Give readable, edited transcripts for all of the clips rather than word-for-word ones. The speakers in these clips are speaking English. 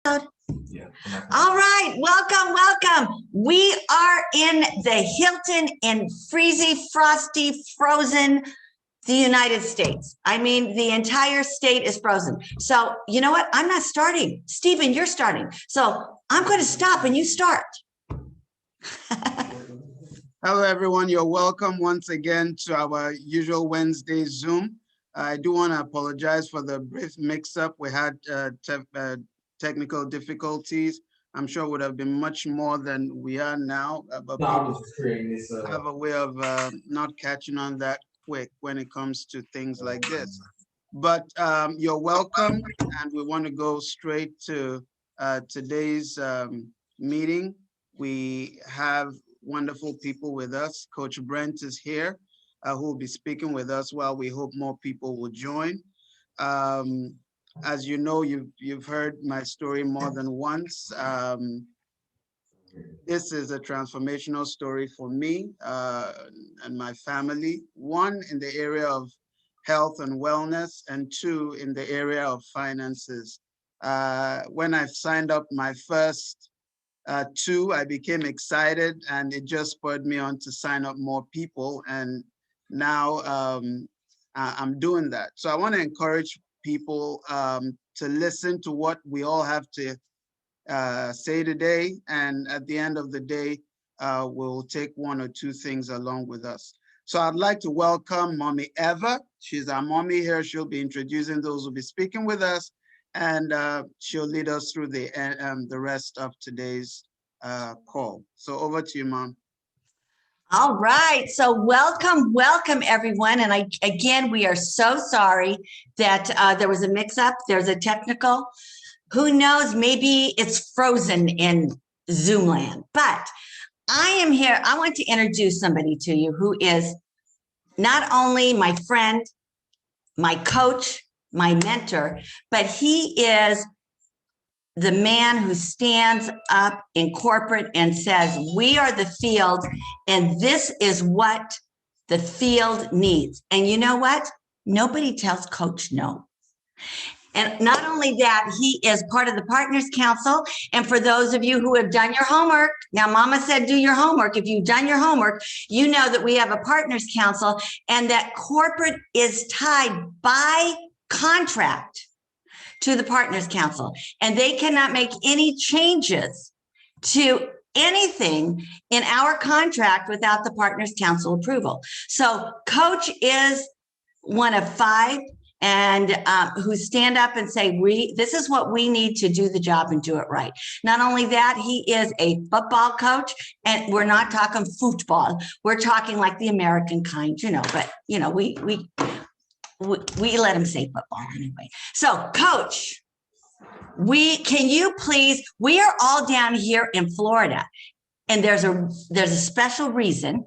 Yeah. All right, welcome. We are in the Hilton in freezy, frosty, frozen, the United States. I mean, the entire state is frozen. So you know what? I'm not starting. Stephen, you're starting. So I'm going to stop and you start. Hello, everyone. You're welcome once again to our usual Wednesday Zoom. I do want to apologize for the brief mix-up. We had technical difficulties. I'm sure it would have been much more than we are now, but people have a way of not catching on that quick when it comes to things like this. But you're welcome, and we want to go straight to today's meeting. We have wonderful people with us. Coach Brent is here, who will be speaking with us while we hope more people will join. As you know, you've heard my story more than once. This is a transformational story for me and my family. One, in the area of health and wellness, and two, in the area of finances. When I signed up my first two, I became excited, and it just spurred me on to sign up more people. And now I'm doing that. So I want to encourage people to listen to what we all have to say today. And at the end of the day, we'll take one or two things along with us. So I'd like to welcome Mommy Eava. She's our mommy here. She'll be introducing those who'll be speaking with us, and she'll lead us through the rest of today's call. So over to you, Mom. All right. So welcome everyone. And again, we are so sorry that there was a mix-up. There's a technical. Who knows? Maybe it's frozen in Zoom land. But I am here. I want to introduce somebody to you who is not only my friend, my coach, my mentor, but he is the man who stands up in corporate and says, we are the field, and this is what the field needs. And you know what? Nobody tells Coach no. And not only that, he is part of the Partners Council. And for those of you who have done your homework, now Mama said do your homework. If you've done your homework, you know that we have a Partners Council and that corporate is tied by contract to the Partners Council. And they cannot make any changes to anything in our contract without the Partners Council approval. So Coach is one of five and who stand up and say, this is what we need to do the job and do it right. Not only that, he is a football coach, and we're not talking football. We're talking like the American kind, but we let him say football anyway. So Coach, can you please, we are all down here in Florida, and there's a special reason.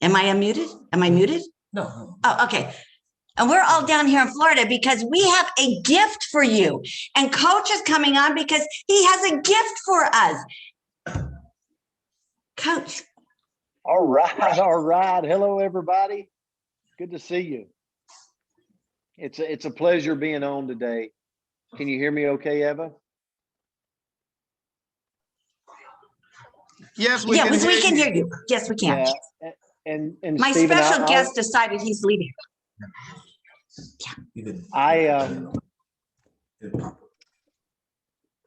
Am I unmuted? Am I muted? No. Oh, okay. And we're all down here in Florida because we have a gift for you. And Coach is coming on because he has a gift for us. Coach. All right. Hello, everybody. Good to see you. It's a pleasure being on today. Can you hear me okay, Eava? Yes, we can hear you. Yes, we can. Yeah. And my Stephen, special guest decided he's leaving.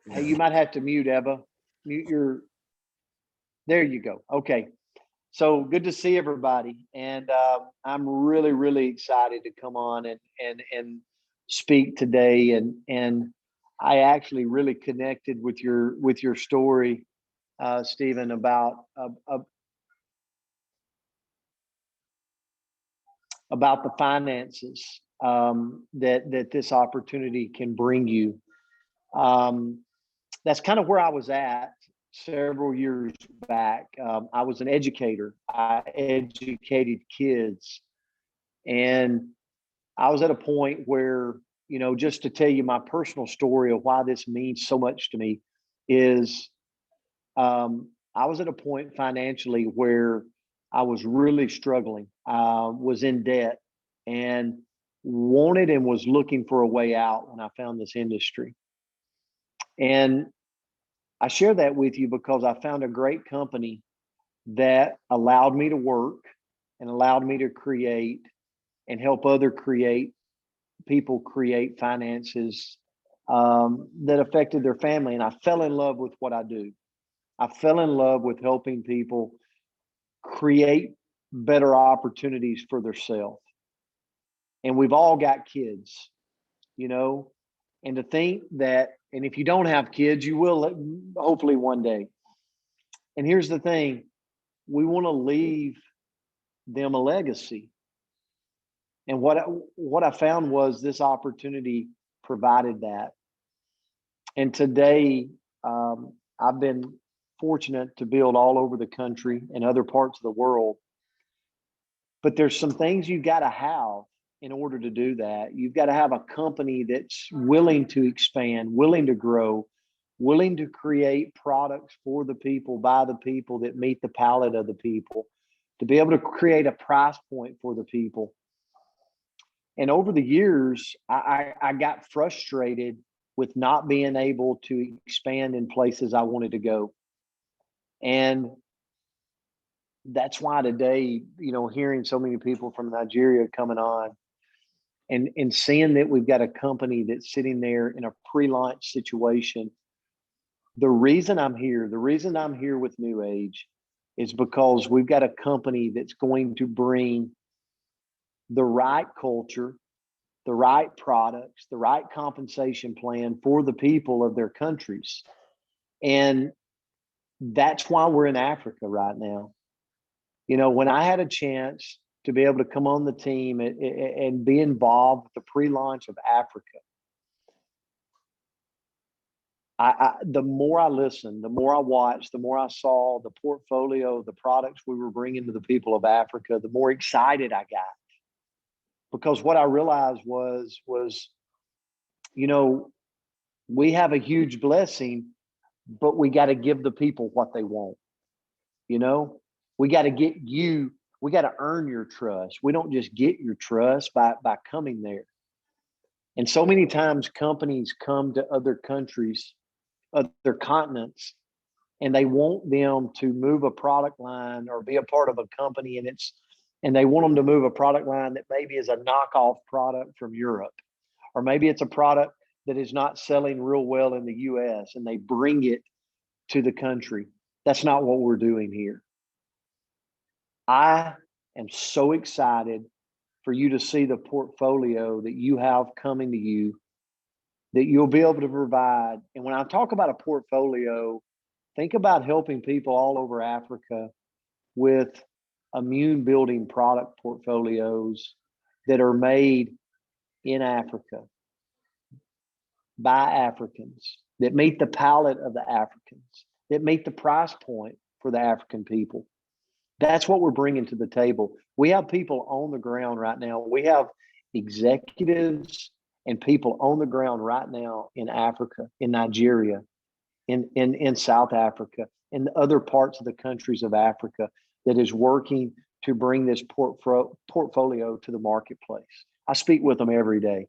Hey, you might have to mute, Eava. Mute there you go. Okay. So good to see everybody. And I'm really, really excited to come on and speak today. And I actually really connected with your story, Stephen, about the finances that this opportunity can bring you. That's kind of where I was at several years back. I was an educator. I educated kids. And I was at a point where, just to tell you my personal story of why this means so much to me is I was at a point financially where I was really struggling. I was in debt, and wanted and was looking for a way out when I found this industry. And I share that with you because I found a great company that allowed me to work and allowed me to create and help other people create finances that affected their family. And I fell in love with what I do. I fell in love with helping people create better opportunities for themselves. And we've all got kids, you know, and to think that, and if you don't have kids, you will hopefully one day. And here's the thing, we want to leave them a legacy. And what I found was this opportunity provided that. And today, I've been fortunate to build all over the country and other parts of the world. But there's some things you got to have in order to do that. You've got to have a company that's willing to expand, willing to grow, willing to create products for the people, by the people, that meet the palate of the people, to be able to create a price point for the people. And over the years, I got frustrated with not being able to expand in places I wanted to go. And that's why today, you know, hearing so many people from Nigeria coming on and seeing that we've got a company that's sitting there in a pre-launch situation. The reason I'm here with NewAge is because we've got a company that's going to bring the right culture, the right products, the right compensation plan for the people of their countries. And that's why we're in Africa right now. You know, when I had a chance to be able to come on the team and be involved with the pre-launch of Africa, the more I listened, the more I watched, the more I saw the portfolio, the products we were bringing to the people of Africa, the more excited I got. Because what I realized was, you know, we have a huge blessing, but we got to give the people what they want. You know, we got to earn your trust. We don't just get your trust by coming there. And so many times companies come to other countries, other continents, and they want them to move a product line or be a part of a company, and they want them to move a product line that maybe is a knockoff product from Europe, or maybe it's a product that is not selling real well in the US, and they bring it to the country. That's not what we're doing here. I am so excited for you to see the portfolio that you have coming to you, that you'll be able to provide. And when I talk about a portfolio, think about helping people all over Africa with immune building product portfolios that are made in Africa by Africans, that meet the palate of the Africans, that meet the price point for the African people. That's what we're bringing to the table. We have people on the ground right now. We have executives and people on the ground right now in Africa, in Nigeria, in South Africa, in the other parts of the countries of Africa, that is working to bring this portfolio to the marketplace. I speak with them every day.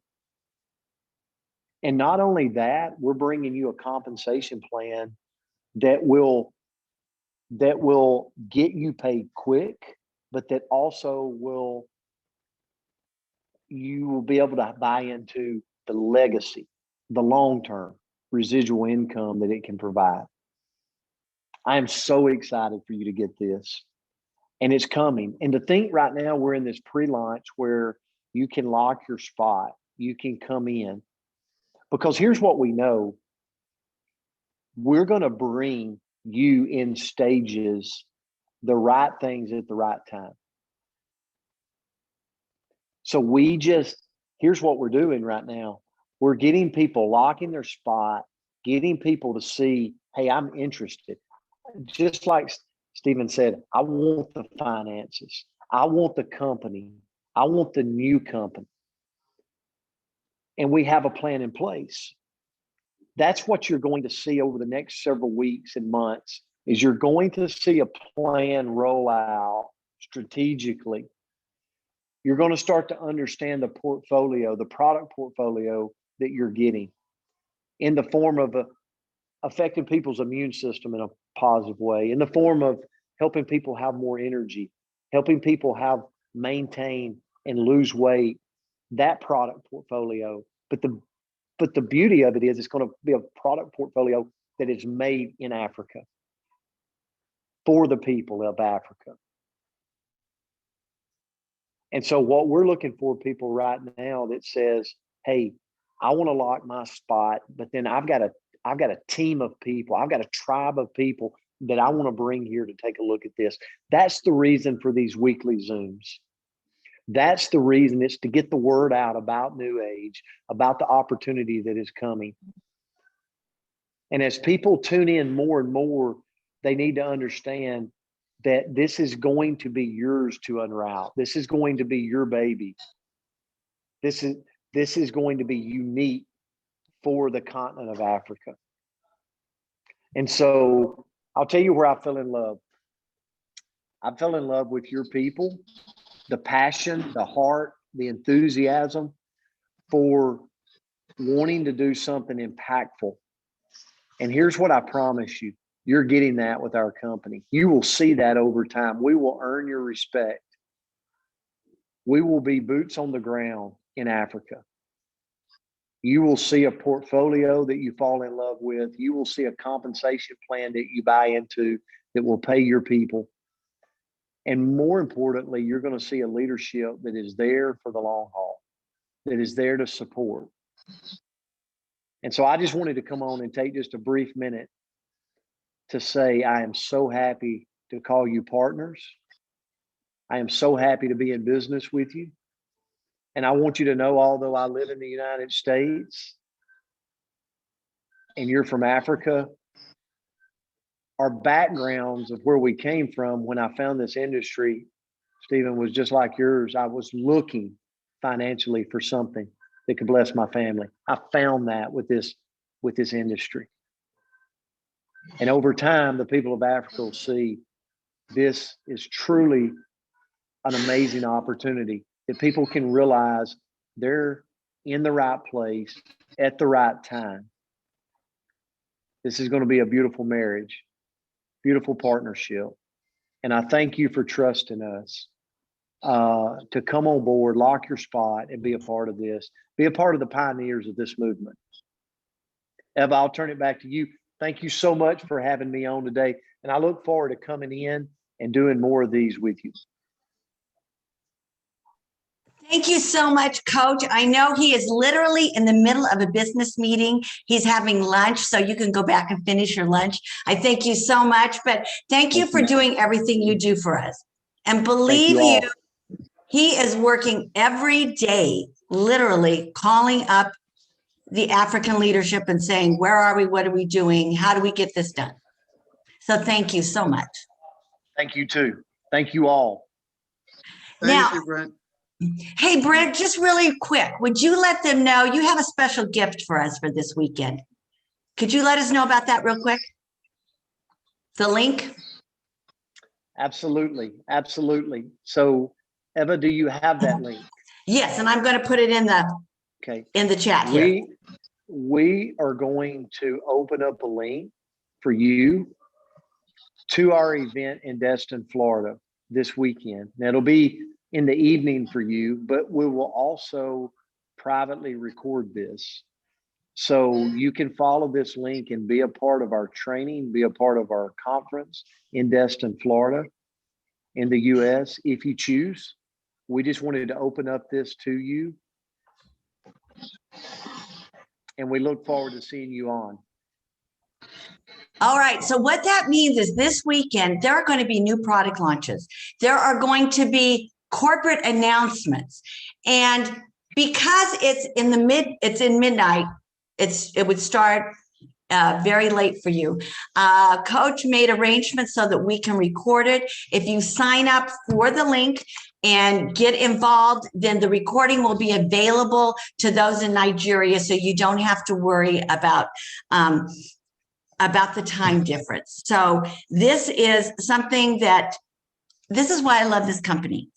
And not only that, we're bringing you a compensation plan that will get you paid quick, but that also you will be able to buy into the legacy, the long-term residual income that it can provide. I am so excited for you to get this, and it's coming. And to think right now we're in this pre-launch where you can lock your spot, you can come in, because here's what we know. We're going to bring you in stages the right things at the right time. So here's what we're doing right now. We're getting people locking their spot, getting people to see, hey, I'm interested. Just like Stephen said, I want the finances. I want the company. I want the new company. And we have a plan in place. That's what you're going to see over the next several weeks and months, is you're going to see a plan roll out strategically You're going to start to understand the portfolio, the product portfolio that you're getting in the form of affecting people's immune system in a positive way, in the form of helping people have more energy, helping people maintain and lose weight, that product portfolio. But the beauty of it is it's going to be a product portfolio that is made in Africa for the people of Africa. And so what we're looking for people right now that says, hey, I want to lock my spot, but then I've got a team of people. I've got a tribe of people that I want to bring here to take a look at this. That's the reason for these weekly Zooms. That's the reason. It's to get the word out about NewAge, about the opportunity that is coming. And as people tune in more and more, they need to understand that this is going to be yours to unroute. This is going to be your baby. This is going to be unique for the continent of Africa. And so I'll tell you where I fell in love. I fell in love with your people, the passion, the heart, the enthusiasm for wanting to do something impactful. And here's what I promise you. You're getting that with our company. You will see that over time. We will earn your respect. We will be boots on the ground in Africa. You will see a portfolio that you fall in love with. You will see a compensation plan that you buy into that will pay your people. And more importantly, you're going to see a leadership that is there for the long haul, that is there to support. And so I just wanted to come on and take just a brief minute to say, I am so happy to call you partners. I am so happy to be in business with you. And I want you to know, although I live in the United States and you're from Africa, our backgrounds of where we came from when I found this industry, Stephen, was just like yours. I was looking financially for something that could bless my family. I found that with this industry. And over time, the people of Africa will see this is truly an amazing opportunity that people can realize they're in the right place at the right time. This is going to be a beautiful marriage, beautiful partnership. And I thank you for trusting us to come on board, lock your spot, and be a part of this, be a part of the pioneers of this movement. Eava, I'll turn it back to you. Thank you so much for having me on today. And I look forward to coming in and doing more of these with you. Thank you so much, Coach. I know he is literally in the middle of a business meeting. He's having lunch, so you can go back and finish your lunch. I thank you so much, but thank you for doing everything you do for us. And believe you, he is working every day, literally calling up the African leadership and saying, where are we? What are we doing? How do we get this done? So thank you so much. Thank you too. Thank you all. Thank you, Brent. Hey, Brent, just really quick, would you let them know you have a special gift for us for this weekend? Could you let us know about that real quick? The link? Absolutely. Absolutely. So, Eava, do you have that link? Yes, and I'm going to put it in the chat here. We are going to open up a link for you to our event in Destin, Florida this weekend. Now, it'll be in the evening for you, but we will also privately record this. So you can follow this link and be a part of our training, be a part of our conference in Destin, Florida, in the US, if you choose. We just wanted to open up this to you. And we look forward to seeing you on. All right. So what that means is this weekend, there are going to be new product launches. There are going to be corporate announcements. And because it's in midnight, it would start very late for you. Coach made arrangements so that we can record it. If you sign up for the link and get involved, then the recording will be available to those in Nigeria, so you don't have to worry about the time difference. So this is something this is why I love this company.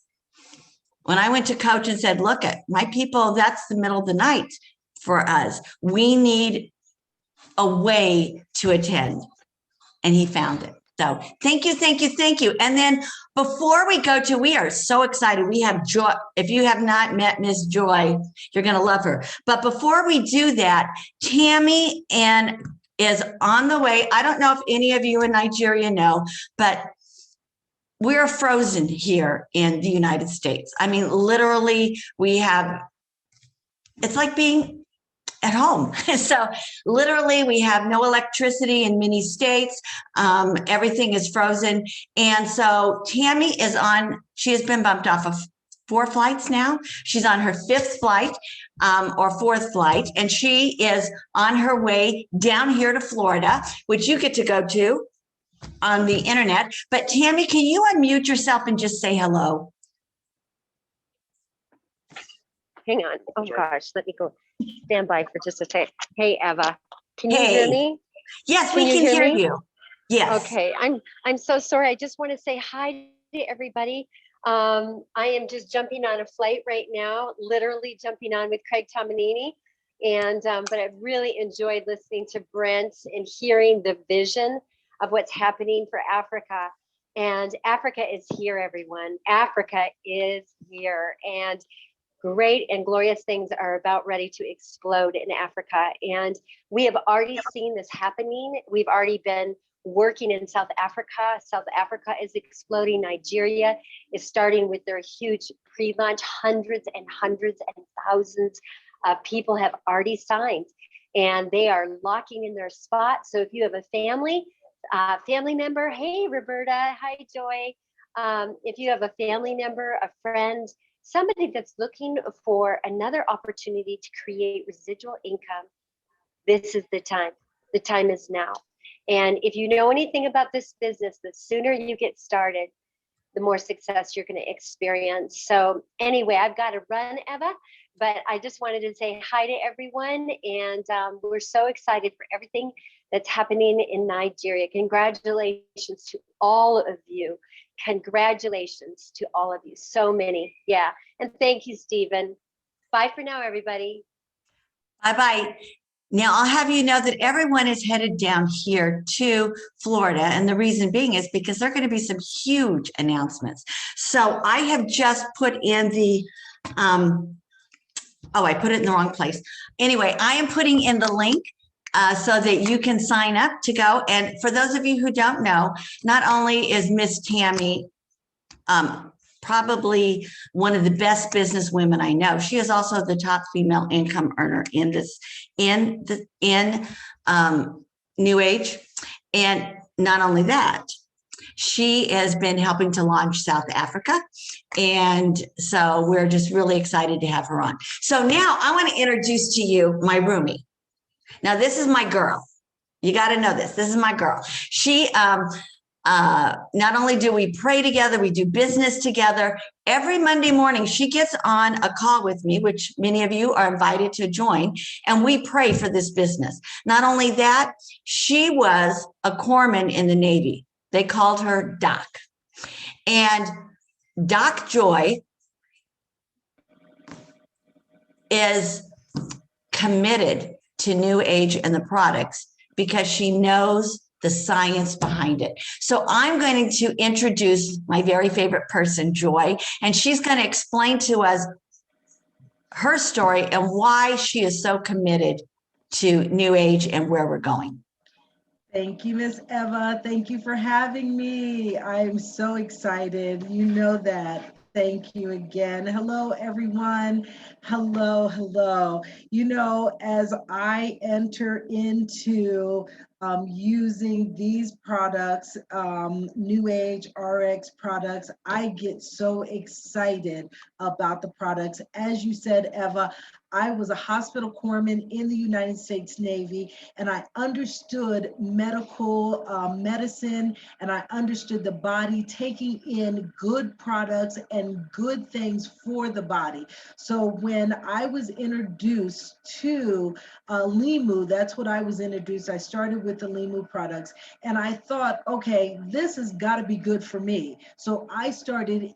When I went to coach and said, look at my people, that's the middle of the night for us. We need a way to attend. And he found it. So thank you, thank you, thank you. And then before we go to, we are so excited. We have Joy. If you have not met Miss Joy, you're going to love her. But before we do that, Tammy is on the way. I don't know if any of you in Nigeria know, but we're frozen here in the United States. I mean, literally, it's like being at home. So literally we have no electricity in many states. Everything is frozen. And so Tammy she has been bumped off of 4 flights now. She's on her 5th flight or 4th flight. And she is on her way down here to Florida, which you get to go to on the internet. But Tammy, can you unmute yourself and just say hello? Hang on. Oh gosh, let me go stand by for just a sec. Hey, Eva, can you hear me? Yes, we can hear you. Yes. Okay, I'm so sorry. I just want to say hi to everybody. I am just jumping on a flight right now, literally jumping on with Craig Tomanini. And but I've really enjoyed listening to Brent and hearing the vision of what's happening for Africa. And Africa is here, everyone. Africa is here. And great and glorious things are about ready to explode in Africa. And we have already seen this happening. We've already been working in South Africa. South Africa is exploding. Nigeria is starting with their huge pre-launch. Hundreds and hundreds and thousands of people have already signed, and they are locking in their spot. So if you have a family member, hey, Roberta, hi, Joy. If you have a family member, a friend, somebody that's looking for another opportunity to create residual income, this is the time. The time is now. And if you know anything about this business, the sooner you get started, the more success you're going to experience. So anyway, I've got to run, Eva, but I just wanted to say hi to everyone. And we're so excited for everything that's happening in Nigeria. Congratulations to all of you. Congratulations to all of you. So many. Yeah. And thank you, Stephen. Bye for now, everybody. Bye-bye. Now, I'll have you know that everyone is headed down here to Florida. And the reason being is because there are going to be some huge announcements. So I have just put in the, I put it in the wrong place. Anyway, I am putting in the link so that you can sign up to go. And for those of you who don't know, not only is Miss Tammy probably one of the best business women I know, she is also the top female income earner in NewAge. And not only that, she has been helping to launch South Africa. And so we're just really excited to have her on. So now I want to introduce to you my roomie. Now, this is my girl. You got to know this. This is my girl. She, not only do we pray together, we do business together. Every Monday morning, she gets on a call with me, which many of you are invited to join, and we pray for this business. Not only that, she was a corpsman in the Navy. They called her Doc. And Doc Joy is committed to NewAge and the products because she knows the science behind it. So I'm going to introduce my very favorite person, Joy, and she's going to explain to us her story and why she is so committed to NewAge and where we're going. Thank you, Miss Eva. Thank you for having me. I'm so excited. You know that. Thank you again. Hello, everyone. Hello, hello. You know, as I enter into using these products, NewAge RX products, I get so excited about the products. As you said, Eva, I was a hospital corpsman in the United States Navy, and I understood medical medicine, and I understood the body taking in good products and good things for the body. So when I was introduced to Limu, that's what I was introduced. I started with the Limu products, and I thought, okay, this has got to be good for me. So I started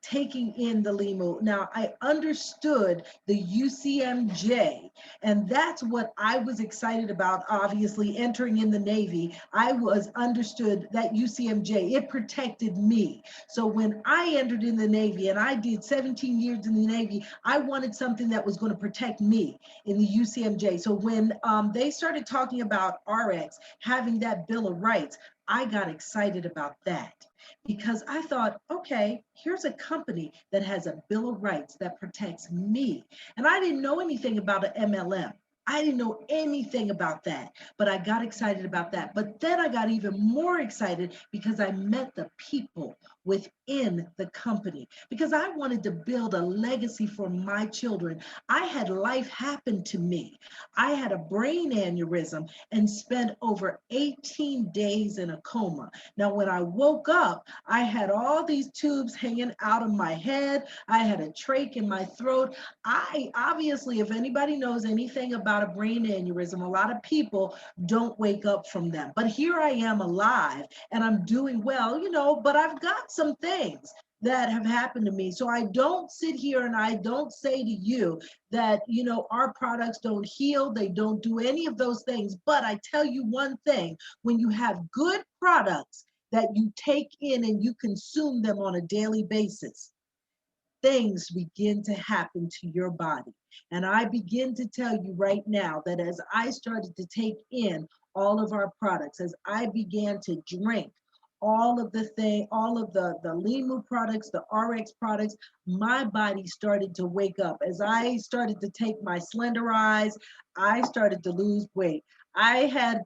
taking in the Limu. Now I understood the UCMJ, and that's what I was excited about. Obviously, entering in the Navy, I was understood that UCMJ, it protected me. So when I entered in the Navy, and I did 17 years in the Navy, I wanted something that was going to protect me in the UCMJ. So when they started talking about RX having that Bill of Rights, I got excited about that, because I thought, okay, here's a company that has a Bill of Rights that protects me. And I didn't know anything about an MLM. I didn't know anything about that, but I got excited about that. But then I got even more excited because I met the people within the company, because I wanted to build a legacy for my children. I had life happen to me. I had a brain aneurysm and spent over 18 days in a coma. Now, when I woke up, I had all these tubes hanging out of my head. I had a trach in my throat. I obviously, if anybody knows anything about a brain aneurysm, a lot of people don't wake up from them. But here I am alive and I'm doing well, but I've got some things that have happened to me. So I don't sit here and I don't say to you that, our products don't heal, they don't do any of those things. But I tell you one thing, when you have good products that you take in and you consume them on a daily basis, things begin to happen to your body. And I begin to tell you right now that as I started to take in all of our products, as I began to drink all of the Limu products, the RX products, my body started to wake up. As I started to take my Slender Eyes, I started to lose weight. I have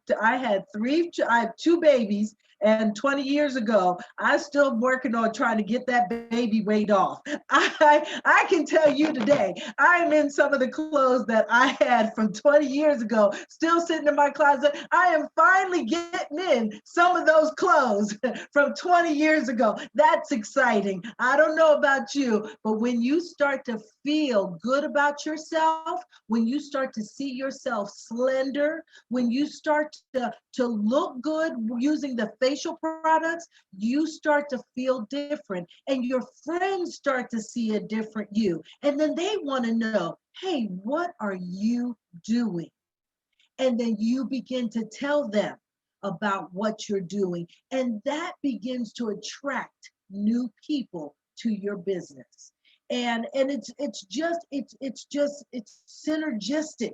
two babies, and 20 years ago, I'm still working on trying to get that baby weight off. I can tell you today, I'm in some of the clothes that I had from 20 years ago, still sitting in my closet. I am finally getting in some of those clothes from 20 years ago. That's exciting. I don't know about you, but when you start to feel good about yourself, when you start to see yourself slender, when you start to look good using the facial products, you start to feel different, and your friends start to see a different you. And then they want to know, hey, what are you doing? And then you begin to tell them about what you're doing. And that begins to attract new people to your business. And it's synergistic.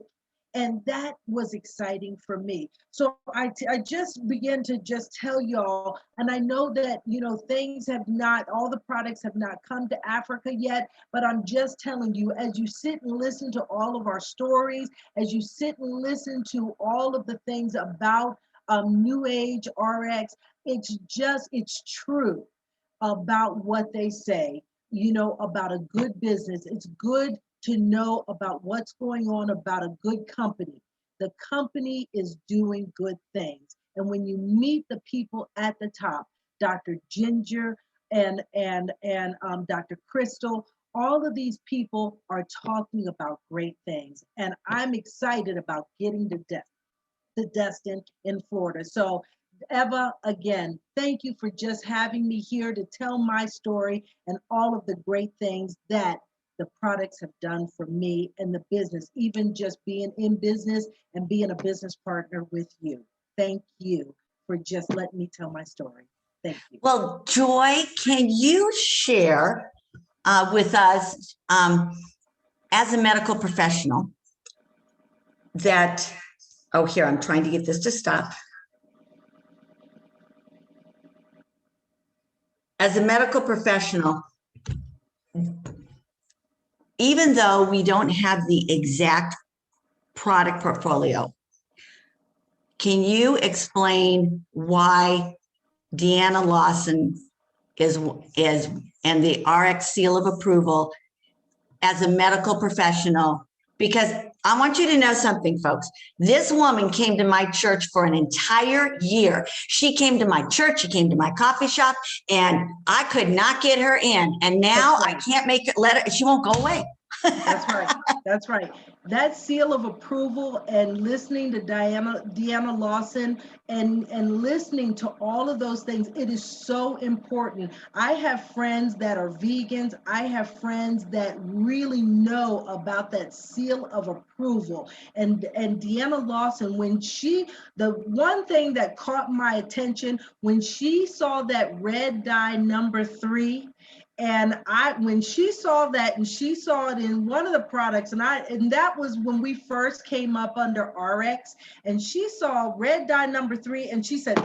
And that was exciting for me. So I just began to just tell y'all, and I know that, things have not, all the products have not come to Africa yet, but I'm just telling you, as you sit and listen to all of our stories, as you sit and listen to all of the things about NewAge RX, it's true about what they say, about a good business. It's good to know about what's going on about a good company. The company is doing good things. And when you meet the people at the top, Dr. Ginger and Dr. Crystal, all of these people are talking about great things. And I'm excited about getting to Destin in Florida. So Eava, again, thank you for just having me here to tell my story and all of the great things that the products have done for me and the business, even just being in business and being a business partner with you. Thank you for just letting me tell my story. Thank you. Well, Joy, can you share with us, as a medical professional, that, oh, here, I'm trying to get this to stop. As a medical professional, even though we don't have the exact product portfolio, can you explain why Deanna Lawson is and the RX seal of approval as a medical professional because I want you to know something, folks. This woman came to my church for an entire year. She came to my church, she came to my coffee shop, and I could not get her in. And now That's right. I can't make it, let her, she won't go away. That's right. That's right. That seal of approval and listening to Deanna Lawson and listening to all of those things, it is so important. I have friends that are vegans. I have friends that really know about that seal of approval. And Deanna Lawson, the one thing that caught my attention, when she saw that red dye number 3, and when she saw that, and she saw it in one of the products, and that was when we first came up under RX, and she saw red dye number 3, and she said,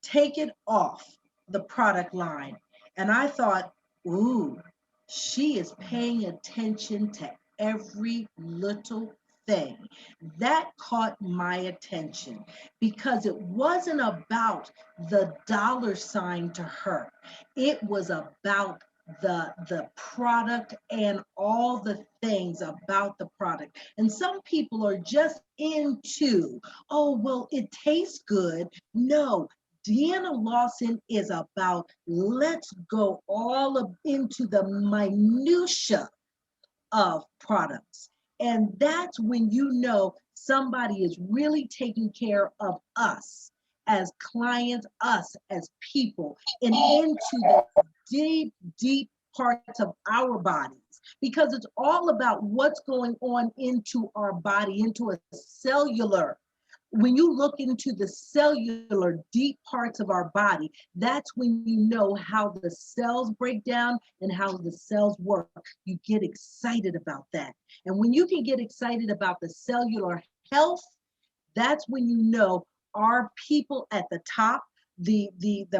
take it off the product line. And I thought, ooh, she is paying attention to every little thing. That caught my attention because it wasn't about the dollar sign to her. It was about the product and all the things about the product. And some people are just into, oh, well, it tastes good. No, Deanna Lawson is about, let's go into the minutia of products. And that's when you know somebody is really taking care of us as clients, us as people, and into the deep, deep parts of our bodies, because it's all about what's going on into our body, into a cellular. When you look into the cellular deep parts of our body, that's when you know how the cells break down and how the cells work. You get excited about that. And when you can get excited about the cellular health, that's when you know our people at the top, the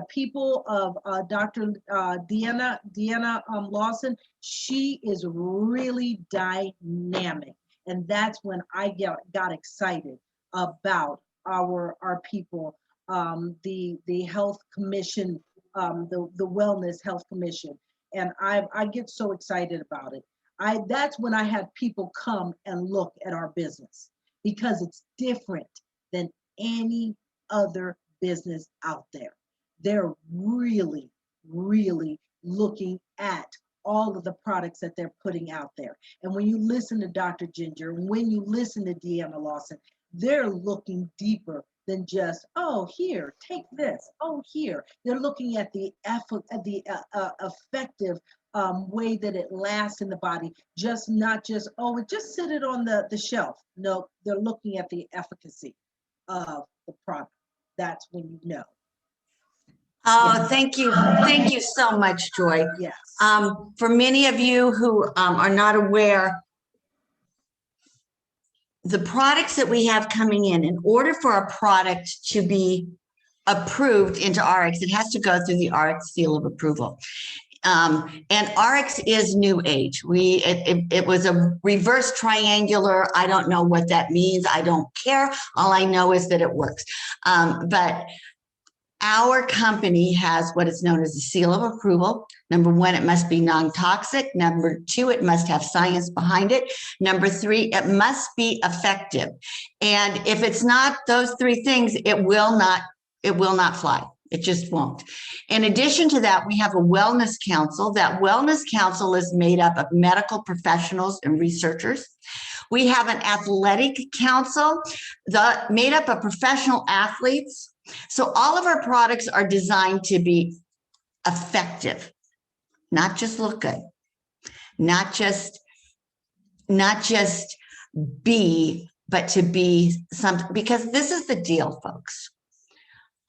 people of Dr. Deanna Lawson, she is really dynamic. And that's when I got excited about our people, the health commission, the wellness health commission. And I get so excited about it. That's when I have people come and look at our business, because it's different than any other business out there. They're really, really looking at all of the products that they're putting out there. And when you listen to Dr. Ginger, when you listen to Deanna Lawson, they're looking deeper than just, oh, here, take this, oh, here. They're looking at the effective way that it lasts in the body, not just, oh, it just sit it on the shelf. No, they're looking at the efficacy of the product. That's when you know. Oh, Yes. thank you. Thank you so much, Joy. Yes. For many of you who are not aware, the products that we have coming in order for a product to be approved into RX, it has to go through the RX seal of approval. And RX is NewAge. It was a reverse triangular. I don't know what that means. I don't care. All I know is that it works. But our company has what is known as a seal of approval. Number 1, it must be non-toxic. Number 2, it must have science behind it. Number 3, it must be effective. And if it's not those 3 things, it will not fly. It just won't. In addition to that, we have a wellness council. That wellness council is made up of medical professionals and researchers. We have an athletic council made up of professional athletes. So all of our products are designed to be effective, not just look good, not just be, but to be something. Because this is the deal, folks.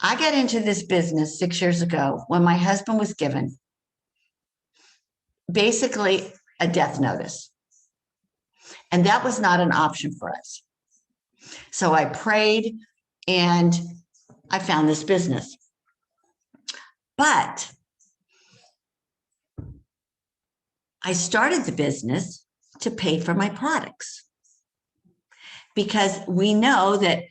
I got into this business 6 years ago when my husband was given basically a death notice. And that was not an option for us. So I prayed and I found this business. But I started the business to pay for my products, because we know that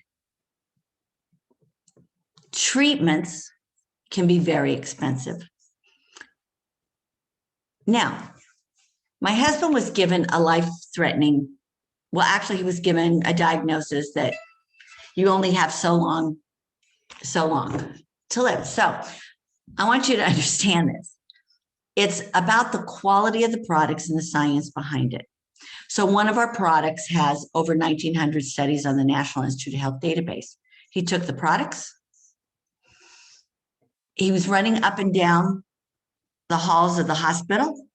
treatments can be very expensive. Now, my husband was given a life-threatening Well, actually, he was given a diagnosis that you only have so long to live. So I want you to understand this. It's about the quality of the products and the science behind it. So one of our products has over 1,900 studies on the National Institute of Health database. He took the products. He was running up and down the halls of the hospital.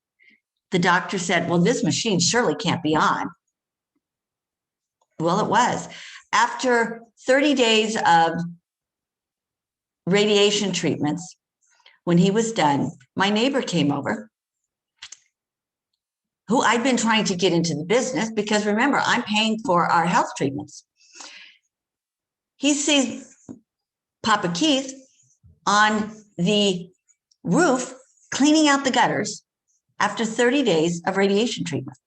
The doctor said, well, this machine surely can't be on. Well, it was. After 30 days of radiation treatments, when he was done, my neighbor came over, who I'd been trying to get into the business because remember, I'm paying for our health treatments. He sees Papa Keith on the roof cleaning out the gutters after 30 days of radiation treatment.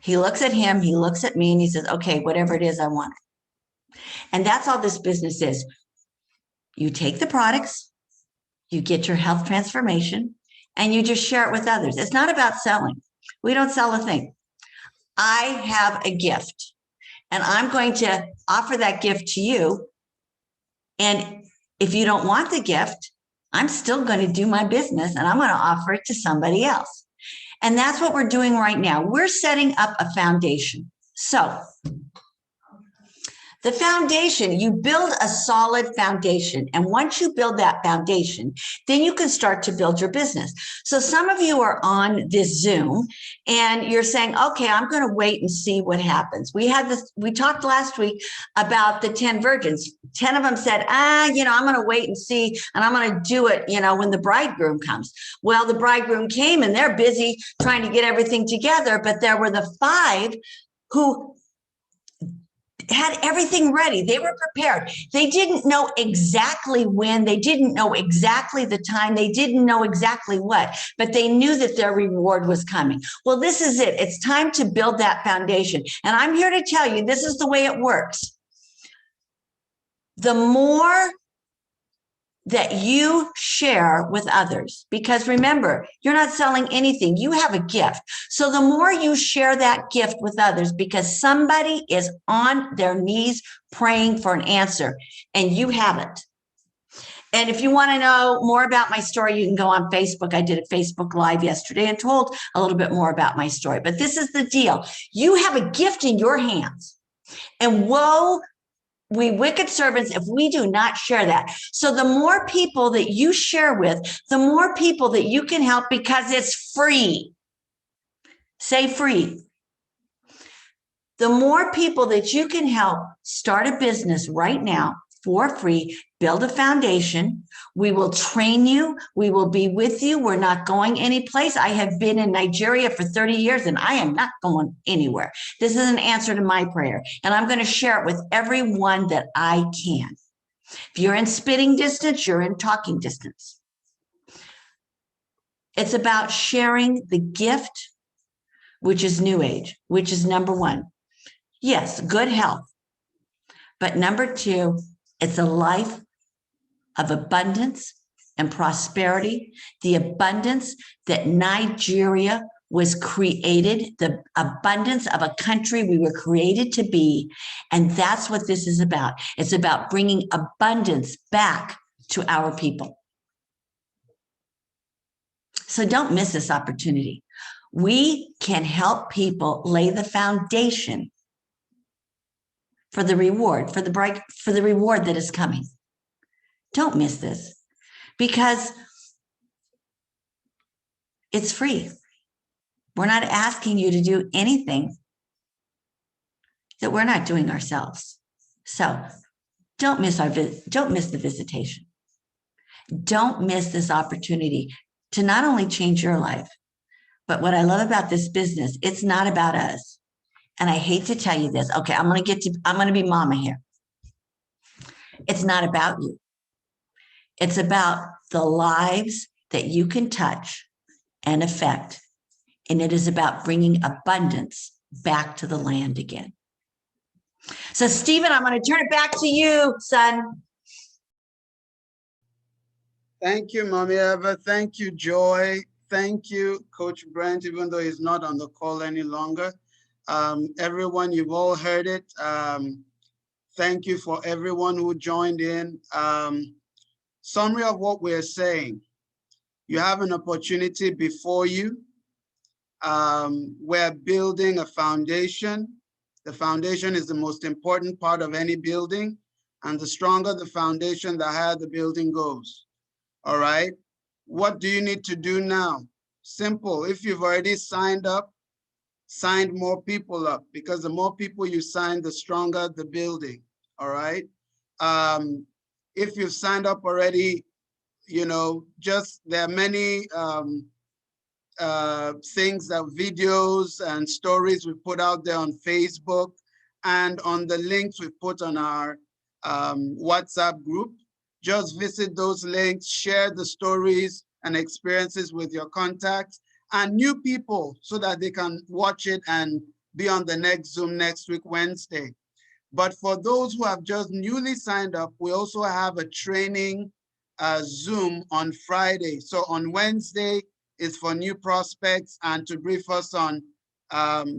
He looks at him, he looks at me, and he says, okay, whatever it is, I want it. And that's all this business is. You take the products, you get your health transformation, and you just share it with others. It's not about selling. We don't sell a thing. I have a gift, and I'm going to offer that gift to you. And if you don't want the gift, I'm still going to do my business, and I'm going to offer it to somebody else. And that's what we're doing right now. We're setting up a foundation. So the foundation, you build a solid foundation. And once you build that foundation, then you can start to build your business. So some of you are on this Zoom and you're saying, okay, I'm going to wait and see what happens. We talked last week about the 10 virgins. 10 of them said, I'm going to wait and see, and I'm going to do it, when the bridegroom comes. Well, the bridegroom came and they're busy trying to get everything together, but there were the 5 who had everything ready. They were prepared. They didn't know exactly when, they didn't know exactly the time, they didn't know exactly what, but they knew that their reward was coming. Well, this is it. It's time to build that foundation. And I'm here to tell you, this is the way it works. The more that you share with others, because remember, you're not selling anything, you have a gift. So the more you share that gift with others, because somebody is on their knees praying for an answer and you haven't. And if you want to know more about my story, you can go on Facebook. I did a Facebook Live yesterday and told a little bit more about my story. But this is the deal. You have a gift in your hands. And woe, we wicked servants, if we do not share that. So the more people that you share with, the more people that you can help, because it's free. Say free. The more people that you can help start a business right now for free, build a foundation. We will train you. We will be with you. We're not going anyplace. I have been in Nigeria for 30 years and I am not going anywhere. This is an answer to my prayer. And I'm going to share it with everyone that I can. If you're in spitting distance, you're in talking distance. It's about sharing the gift, which is NewAge, which is number 1. Yes, good health. But number 2, it's a life of abundance and prosperity, the abundance that Nigeria was created, the abundance of a country we were created to be. And that's what this is about. It's about bringing abundance back to our people. So don't miss this opportunity. We can help people lay the foundation for the reward, for the reward that is coming. Don't miss this, because it's free. We're not asking you to do anything that we're not doing ourselves. So don't miss the visitation. Don't miss this opportunity to not only change your life, but what I love about this business, it's not about us. And I hate to tell you this. Okay, I'm going to be mama here. It's not about you. It's about the lives that you can touch and affect. And it is about bringing abundance back to the land again. So, Stephen, I'm going to turn it back to you, son. Thank you, Mommy Eava. Thank you, Joy. Thank you, Coach Brent, even though he's not on the call any longer. Everyone, you've all heard it. Thank you for everyone who joined in. Summary of what we're saying. You have an opportunity before you. We're building a foundation. The foundation is the most important part of any building. And the stronger the foundation, the higher the building goes. All right. What do you need to do now? Simple. If you've already signed up, sign more people up, because the more people you sign, the stronger the building. All right. If you've signed up already, you know, just there are many things, that videos and stories we put out there on Facebook and on the links we put on our WhatsApp group. Just visit those links, share the stories and experiences with your contacts and new people so that they can watch it and be on the next Zoom next week, Wednesday. But for those who have just newly signed up, we also have a training Zoom on Friday. So on Wednesday is for new prospects and to brief us on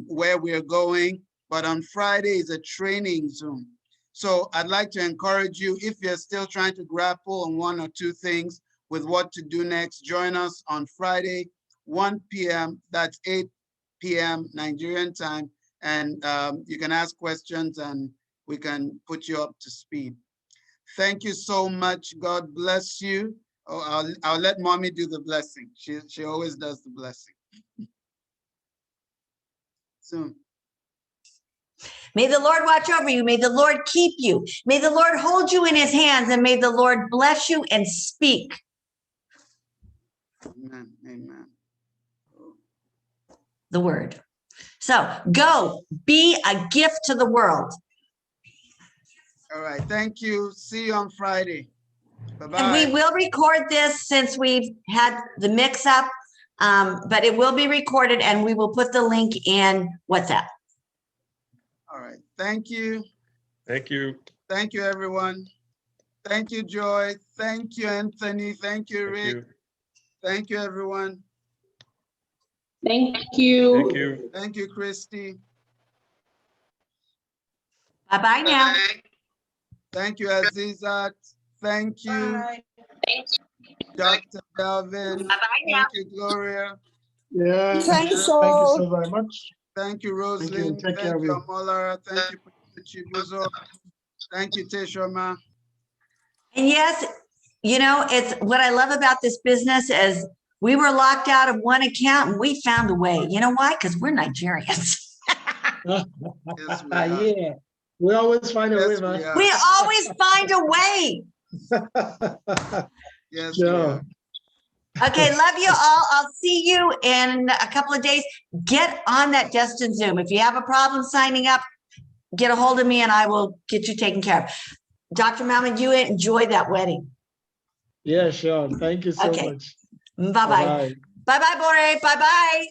where we're going. But on Friday is a training Zoom. So I'd like to encourage you, if you're still trying to grapple on one or two things with what to do next, join us on Friday, 1 p.m. That's 8 p.m. Nigerian time. And you can ask questions and we can put you up to speed. Thank you so much. God bless you. Oh, I'll let mommy do the blessing. She always does the blessing. Soon. May the Lord watch over you. May the Lord keep you. May the Lord hold you in his hands, and may the Lord bless you and speak. Amen. Amen. The word. So go be a gift to the world. All right. Thank you. See you on Friday. Bye-bye. And we will record this since we've had the mix up, but it will be recorded and we will put the link in WhatsApp. All right. Thank you. Thank you. Thank you, everyone. Thank you, Joy. Thank you, Anthony. Thank you, Rick. Thank you. Thank you, everyone. Thank you. Thank you. Thank you, Christy. Bye-bye now. Thank you, Azizat. Thank you, Bye. Dr. Delvin. Bye-bye now. Thank you, Gloria. Yeah, Thanks thank you all. so very much. Thank you, Rosalind. Take care Thank of you, you. Amolara. Thank you, Chibuzo. Thank you, Teshoma. And yes, you know, it's what I love about this business is we were locked out of one account and we found a way. You know why? Because we're Nigerians. Yes, we are. Yeah, we always find a way, Yes, we man. are. We always find a way. Yes, we Sure. are. Okay, love you all. I'll see you in a couple of days. Get on that Destin Zoom. If you have a problem signing up, get a hold of me and I will get you taken care of. Dr. Malman, you enjoy that wedding. Yeah, sure. Thank you so Okay. much. Bye-bye. Bye-bye. Bye-bye, Bore. Bye-bye.